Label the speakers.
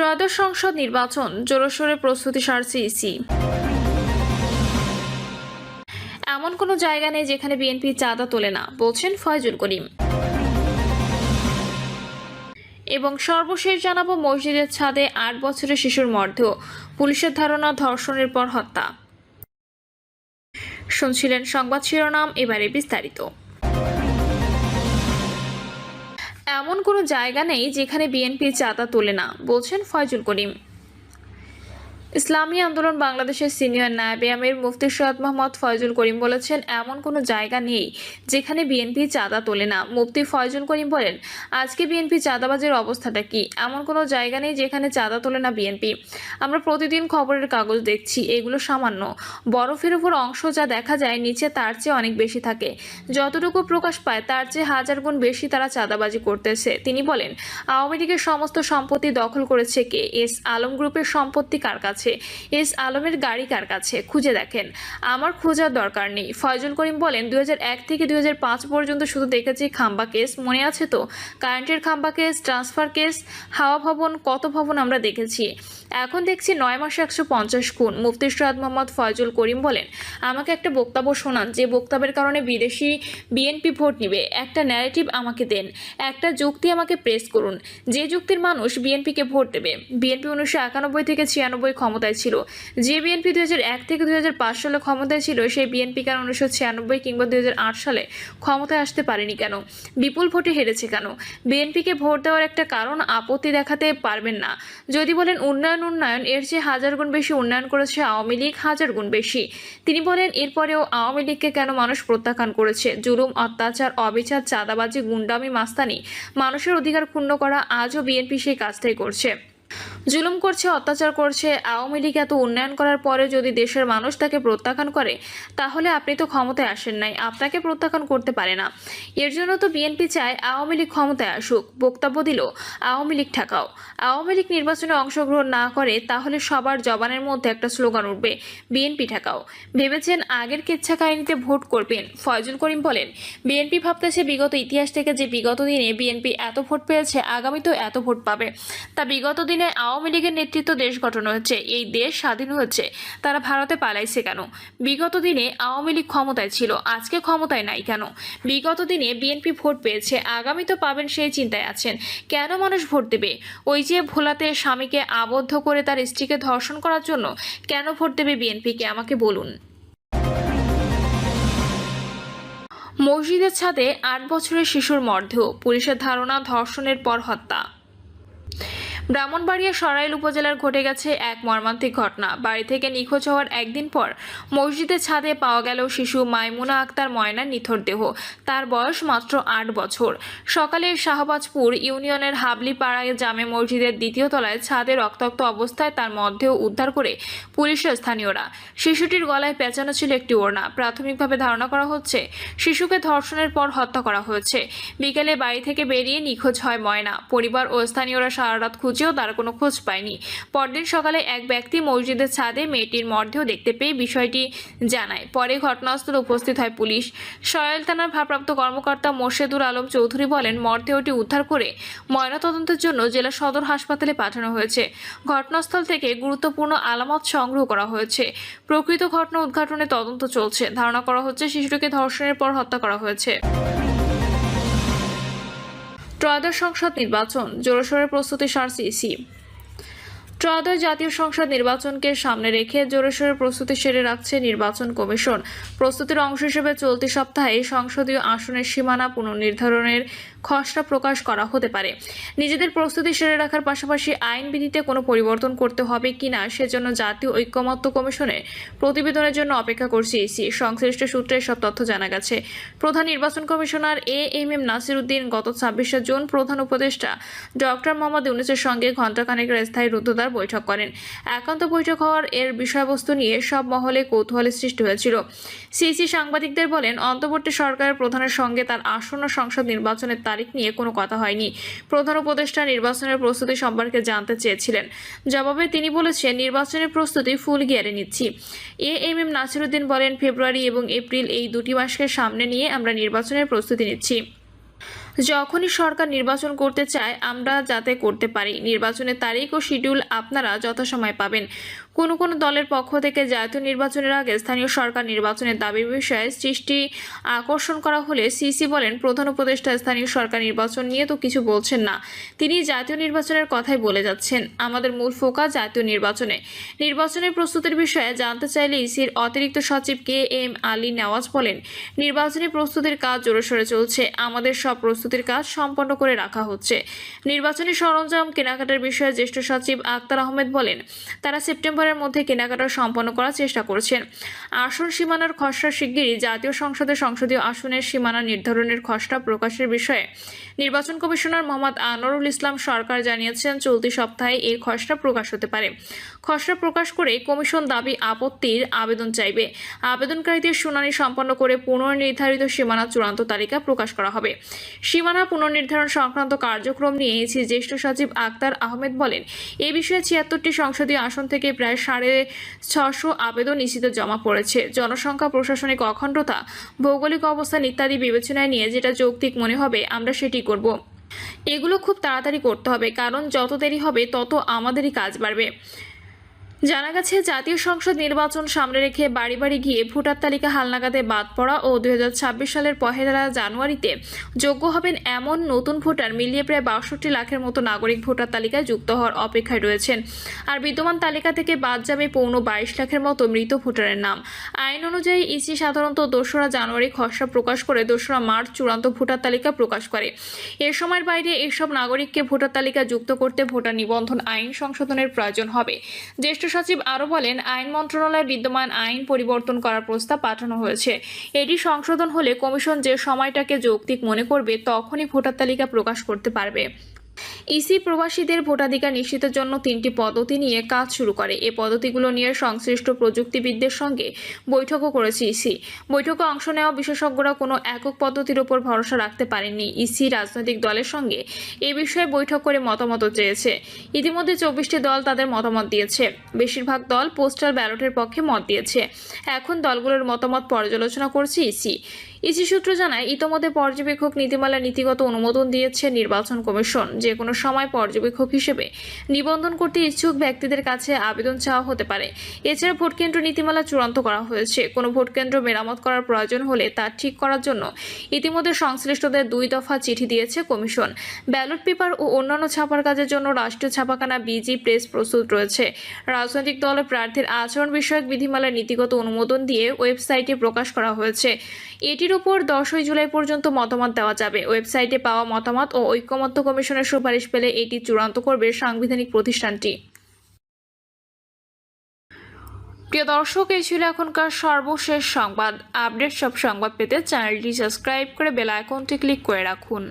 Speaker 1: ত্রয়োদশ সংসদ নির্বাচন জোরসোরে প্রস্তুতি সারছে ইসি। এমন কোনো জায়গা নেই যেখানে বিএনপি চাঁদা তোলে না, বলছেন ফয়জুল করিম। এবং সর্বশেষ জানাবো, মসজিদের ছাদে 8 বছরের শিশুর মর্ধ, পুলিশের ধারণা ধর্ষণের পর হত্যা। শুনছিলেন সংবাদ শিরোনাম, এবারে বিস্তারিত। এমন কোনো জায়গা নেই যেখানে বিএনপি চাঁদা তোলে না, বলছেন ফয়জুল করিম। ইসলামী আন্দোলন বাংলাদেশের সিনিয়র নায়েবে আমির মুফতি সৈয়দ মোহাম্মদ ফয়জুল করিম বলেছেন, এমন কোনো জায়গা নেই যেখানে বিএনপি চাঁদা তোলে না। মুফতি ফয়জুল করিম বলেন, আজকে বিএনপি চাঁদাবাজের অবস্থাটা কি? এমন কোনো জায়গা নেই যেখানে চাঁদা তোলে না বিএনপি। আমরা প্রতিদিন খবরের কাগজ দেখছি, এগুলো সামান্য। বরফের উপর অংশ যা দেখা যায়, নিচে তার চেয়ে অনেক বেশি থাকে। যতটুকু প্রকাশ পায় তার চেয়ে 1000 গুণ বেশি তারা চাঁদাবাজি করতেছে। তিনি বলেন, আওয়ামী লীগের সমস্ত সম্পত্তি দখল করেছে কে? এস আলম গ্রুপের সম্পত্তি কার কাছে? এস আলমের গাড়ি কার কাছে? খুঁজে দেখেন, আমার খোঁজার দরকার নেই। ফয়জুল করিম বলেন, 2001 থেকে 2005 পর্যন্ত শুধু দেখেছি খাম্বা কেস, মনে আছে তো? কারেন্টের খাম্বা কেস, ট্রান্সফার কেস, হাওয়া ভবন, কত ভবন আমরা দেখেছি। এখন দেখছি 9 মাসে 150 খুন। মুফতি সৈয়দ মোহাম্মদ ফয়জুল করিম বলেন, আমাকে একটা বক্তব্য শোনান, যে বক্তব্যের কারণে বিদেশি বিএনপি ভোট নিবে। একটা ন্যারেটিভ আমাকে দেন, একটা যুক্তি আমাকে প্রেস করুন, যে যুক্তির মানুষ বিএনপিকে ভোট দেবে। বিএনপি 1991 থেকে 96 ক্ষমতায় ছিল। যে বিএনপি 2001 থেকে 2005 সালে ক্ষমতায় ছিল, সেই বিএনপি কেন 1996 কিংবা 2008 সালে ক্ষমতায় আসতে পারেনি কেন? বিপুল ভোটে হেরেছে কেন? বিএনপিকে ভোট দেওয়ার একটা কারণ আপত্তি দেখাতে পারবেন না। যদি বলেন উন্নয়ন, এর চেয়ে 1000 গুণ বেশি উন্নয়ন করেছে আওয়ামী লীগ, 1000 গুণ বেশি। তিনি বলেন, এরপরেও আওয়ামী লীগকে কেন মানুষ প্রত্যাখ্যান করেছে? জুলুম, অত্যাচার, অবিচার, চাঁদাবাজি, গুন্ডামি, মাস্তানি, মানুষের অধিকার ক্ষুণ্ণ করা, আজও বিএনপি সেই কাজটাই করছে। জুলুম করছে, অত্যাচার করছে। আওয়ামী লীগ এত উন্নয়ন করার পরে যদি দেশের মানুষ তাকে প্রত্যাখ্যান করে, তাহলে আপনি তো ক্ষমতায় আসেন নাই, আপনাকে প্রত্যাখ্যান করতে পারে না। এর জন্য তো বিএনপি চায় আওয়ামী লীগ ক্ষমতায় আসুক। বক্তব্য দিল, আওয়ামী লীগ ঠেকাও। আওয়ামী লীগ নির্বাচনে অংশগ্রহণ না করে, তাহলে সবার জবানের মধ্যে একটা স্লোগান উঠবে, বিএনপি ঠেকাও। ভেবেছেন আগের কেচ্ছা কাহিনীতে ভোট করবেন? ফয়জুল করিম বলেন, বিএনপি ভাবতেছে বিগত ইতিহাস থেকে যে বিগত দিনে বিএনপি এত ভোট পেয়েছে, আগামী তো এত ভোট পাবে। তা বিগত দিনে আওয়ামী লীগের নেতৃত্ব দেশ গঠন হয়েছে, এই দেশ স্বাধীন হয়েছে, তারা ভারতে পালাইছে কেন? বিগত দিনে আওয়ামী লীগ ক্ষমতায় ছিল, আজকে ক্ষমতায় নাই কেন? বিগত দিনে বিএনপি ভোট পেয়েছে, আগামী তো পাবেন, সেই চিন্তায় আছেন। কেন মানুষ ভোট দেবে? ওই যে ভোলাতে স্বামীকে আবদ্ধ করে তার স্ত্রীকে ধর্ষণ করার জন্য কেন ভোট দেবে বিএনপিকে, আমাকে বলুন। মসজিদের ছাদে 8 বছরের শিশুর মর্ধ, পুলিশের ধারণা ধর্ষণের পর হত্যা। ব্রাহ্মণবাড়িয়া সরাইল উপজেলার ঘটে গেছে এক মর্মান্তিক ঘটনা। বাড়ি থেকে নিখোঁজ হওয়ার একদিন পর মসজিদের ছাদে পাওয়া গেল শিশু মাইমুনা আক্তার ময়নার নিথর দেহ। তার বয়স মাত্র 8 বছর। সকালে শাহবাজপুর ইউনিয়নের হাবলিপাড়ায় জামে মসজিদের 2য় তলায় ছাদে রক্তাক্ত অবস্থায় তার মরদেহ উদ্ধার করে পুলিশের স্থানীয়রা। শিশুটির গলায় পেঁচানো ছিল একটি ওড়না। প্রাথমিকভাবে ধারণা করা হচ্ছে শিশুকে ধর্ষণের পর হত্যা করা হয়েছে। বিকেলে বাড়ি থেকে বেরিয়ে নিখোঁজ হয় ময়না। পরিবার ও স্থানীয়রা সারা রাত খুঁজেও তার কোনো খোঁজ পায়নি। পরদিন সকালে এক ব্যক্তি মসজিদের ছাদে মেয়েটির মরদেহ দেখতে পেয়ে বিষয়টি জানায়। পরে ঘটনাস্থলে উপস্থিত হয় পুলিশ। সরাইল থানার ভারপ্রাপ্ত কর্মকর্তা মোর্শেদুল আলম চৌধুরী বলেন, মরদেহটি উদ্ধার করে ময়নাতদন্তের জন্য জেলা সদর হাসপাতালে পাঠানো হয়েছে। ঘটনাস্থল থেকে গুরুত্বপূর্ণ আলামত সংগ্রহ করা হয়েছে। প্রকৃত ঘটনা উদ্ঘাটনে তদন্ত চলছে। ধারণা করা হচ্ছে শিশুটিকে ধর্ষণের পর হত্যা করা হয়েছে। ত্রয়োদশ সংসদ নির্বাচন জোরসোরে প্রস্তুতি সারছে ইসি। ত্রয়োদশ জাতীয় সংসদ নির্বাচনকে সামনে রেখে জোরসোরে প্রস্তুতি সেরে রাখছে নির্বাচন কমিশন। প্রস্তুতির অংশ হিসেবে চলতি সপ্তাহে সংসদীয় আসনের সীমানা পুনর্নির্ধারণের খসড়া প্রকাশ করা হতে পারে। নিজেদের প্রস্তুতি সেরে রাখার পাশাপাশি আইনবিধিতে কোনো পরিবর্তন করতে হবে কিনা সেজন্য জাতীয় ঐকমত্য কমিশনের প্রতিবেদনের জন্য অপেক্ষা করছে ইসি। সংশ্লিষ্ট সূত্রে সব তথ্য জানা গেছে। প্রধান নির্বাচন কমিশনার এএমএম নাসির উদ্দিন গত 26শে জুন প্রধান উপদেষ্টা ডক্টর মোহাম্মদ ইউনূসের সঙ্গে ঘণ্টাখানেকের স্থায়ী রুদ্ধদ্বার বৈঠক করেন। একান্ত বৈঠক হওয়ার এর বিষয়বস্তু নিয়ে সব মহলে কৌতূহলের সৃষ্টি হয়েছিল। সিসি সাংবাদিকদের বলেন, অন্তর্বর্তী সরকারের প্রধানের সঙ্গে তার আসন্ন সংসদ নির্বাচনের তারিখ নিয়ে কোনো কথা হয়নি। প্রধান উপদেষ্টা নির্বাচনের প্রস্তুতি সম্পর্কে জানতে চেয়েছিলেন। জবাবে তিনি বলেছেন, নির্বাচনের প্রস্তুতি ফুল গিয়ারে নিচ্ছি। এএমএম নাসির উদ্দিন বলেন, ফেব্রুয়ারি এবং এপ্রিল এই 2টি মাসকে সামনে নিয়ে আমরা নির্বাচনের প্রস্তুতি নিচ্ছি। যখনই সরকার নির্বাচন করতে চায় আমরা যাতে করতে পারি। নির্বাচনের তারিখ ও শিডিউল আপনারা যথাসময়ে পাবেন। কোনো কোনো দলের পক্ষ থেকে জাতীয় নির্বাচনের আগে স্থানীয় সরকার নির্বাচনের দাবির বিষয়ে সৃষ্টি আকর্ষণ করা হলে সিসি বলেন, প্রধান উপদেষ্টা স্থানীয় সরকার নির্বাচন নিয়ে তো কিছু বলছেন না, তিনি জাতীয় নির্বাচনের কথাই বলে যাচ্ছেন। আমাদের মূল ফোকাস জাতীয় নির্বাচনে। নির্বাচনের প্রস্তুতির বিষয়ে জানতে চাইলে ইসির অতিরিক্ত সচিব KM আলী নেওয়াজ বলেন, নির্বাচনী প্রস্তুতির কাজ জোরেশোরে চলছে। আমাদের সব প্রস্তুতির কাজ সম্পন্ন করে রাখা হচ্ছে। নির্বাচনী সরঞ্জাম কেনাকাটার বিষয়ে জ্যেষ্ঠ সচিব আক্তার আহমেদ বলেন, তারা সেপ্টেম্বরের মধ্যে কেনাকাটা সম্পন্ন করার চেষ্টা করছেন। আসন সীমানার খসড়া শিগগিরই জাতীয় সংসদের সংসদীয় আসনের সীমানা নির্ধারণের খসড়া প্রকাশের বিষয়ে নির্বাচন কমিশনার মোহাম্মদ আনোয়ারুল ইসলাম সরকার জানিয়েছেন, চলতি সপ্তাহে এর খসড়া প্রকাশ হতে পারে। খসড়া প্রকাশ করে কমিশন দাবি আপত্তির আবেদন চাইবে। আবেদনকারীদের শুনানি সম্পন্ন করে পুনর্নির্ধারিত সীমানা চূড়ান্ত তালিকা প্রকাশ করা হবে। সীমানা পুনর্নির্ধারণ সংক্রান্ত কার্যক্রম নিয়ে ইসি জ্যেষ্ঠ সচিব আক্তার আহমেদ বলেন, এ বিষয়ে ৭৬টি সংসদীয় আসন থেকে প্রায় ৬৫০ আবেদন ইসিতে জমা পড়েছে। জনসংখ্যা, প্রশাসনিক অখণ্ডতা, ভৌগোলিক অবস্থান ইত্যাদি বিবেচনায় নিয়ে যেটা যৌক্তিক মনে হবে আমরা সেটি করব। এগুলো খুব তাড়াতাড়ি করতে হবে, কারণ যত দেরি হবে তত আমাদেরই কাজ বাড়বে। জানা গেছে, জাতীয় সংসদ নির্বাচন সামনে রেখে বাড়ি বাড়ি গিয়ে ভোটার তালিকা হালনাগাদে বাদ পড়া ও ২০২৬ সালের ১ জানুয়ারিতে যোগ্য হবেন এমন নতুন ভোটার মিলিয়ে প্রায় ৬২ লাখের মতো নাগরিক ভোটার তালিকায় যুক্ত হওয়ার অপেক্ষায় রয়েছেন। আর বিদ্যমান তালিকা থেকে বাদ যাবে পৌনে ২২ লাখের মতো মৃত ভোটারের নাম। আইন অনুযায়ী ইসি সাধারণত ২রা জানুয়ারি খসড়া প্রকাশ করে ২রা মার্চ চূড়ান্ত ভোটার তালিকা প্রকাশ করে। এর সময়ের বাইরে এসব নাগরিককে ভোটার তালিকা যুক্ত করতে ভোটার নিবন্ধন আইন সংশোধনের প্রয়োজন হবে। জ্যেষ্ঠ সচিব আরও বলেন, আইন মন্ত্রণালয়ে বিদ্যমান আইন পরিবর্তন করার প্রস্তাব পাঠানো হয়েছে। এটি সংশোধন হলে কমিশন যে সময়টাকে যৌক্তিক মনে করবে তখনই ভোটার তালিকা প্রকাশ করতে পারবে। ইসি প্রবাসীদের ভোটাধিকার নিশ্চিতের জন্য 3টি পদ্ধতি নিয়ে কাজ শুরু করে। এই পদ্ধতিগুলো নিয়ে সংশ্লিষ্ট প্রযুক্তিবিদদের সঙ্গে বৈঠকও করেছে ইসি। বৈঠকে অংশ নেওয়া বিশেষজ্ঞরা কোনো একক পদ্ধতির উপর ভরসা রাখতে পারেননি। ইসি রাজনৈতিক দলের সঙ্গে এ বিষয়ে বৈঠক করে মতামত চেয়েছে। ইতিমধ্যে 24টি দল তাদের মতামত দিয়েছে। বেশিরভাগ দল পোস্টাল ব্যালটের পক্ষে মত দিয়েছে। এখন দলগুলোর মতামত পর্যালোচনা করছে ইসি। ইসি সূত্র জানায়, ইতিমধ্যে পর্যবেক্ষক নীতিমালা নীতিগত অনুমোদন দিয়েছে নির্বাচন কমিশন। যে কোনো সময় পর্যবেক্ষক হিসেবে নিবন্ধন করতে ইচ্ছুক ব্যক্তিদের কাছে আবেদন চাওয়া হতে পারে। এছাড়া ভোটকেন্দ্র নীতিমালা চূড়ান্ত করা হয়েছে। কোনো ভোটকেন্দ্র মেরামত করার প্রয়োজন হলে তা ঠিক করার জন্য ইতিমধ্যে সংশ্লিষ্টদের 2 দফা চিঠি দিয়েছে কমিশন। ব্যালট পেপার ও অন্যান্য ছাপার কাজের জন্য রাষ্ট্রীয় ছাপাখানা বিজি প্রেস প্রস্তুত রয়েছে। রাজনৈতিক দলের প্রার্থীর আচরণ বিষয়ক বিধিমালার নীতিগত অনুমোদন দিয়ে ওয়েবসাইটে প্রকাশ করা হয়েছে। এটির উপর 10 জুলাই পর্যন্ত মতামত দেওয়া যাবে। ওয়েবসাইটে পাওয়া মতামত ও ঐকমত্য কমিশনের সুপারিশ পেলে এটি চূড়ান্ত করবে সাংবিধানিক প্রতিষ্ঠানটি। প্রিয় দর্শক, এই ছিল এখনকার সর্বশেষ সংবাদ। আপডেট সব সংবাদ পেতে চ্যানেলটি সাবস্ক্রাইব করে বেল আইকনটি ক্লিক করে রাখুন।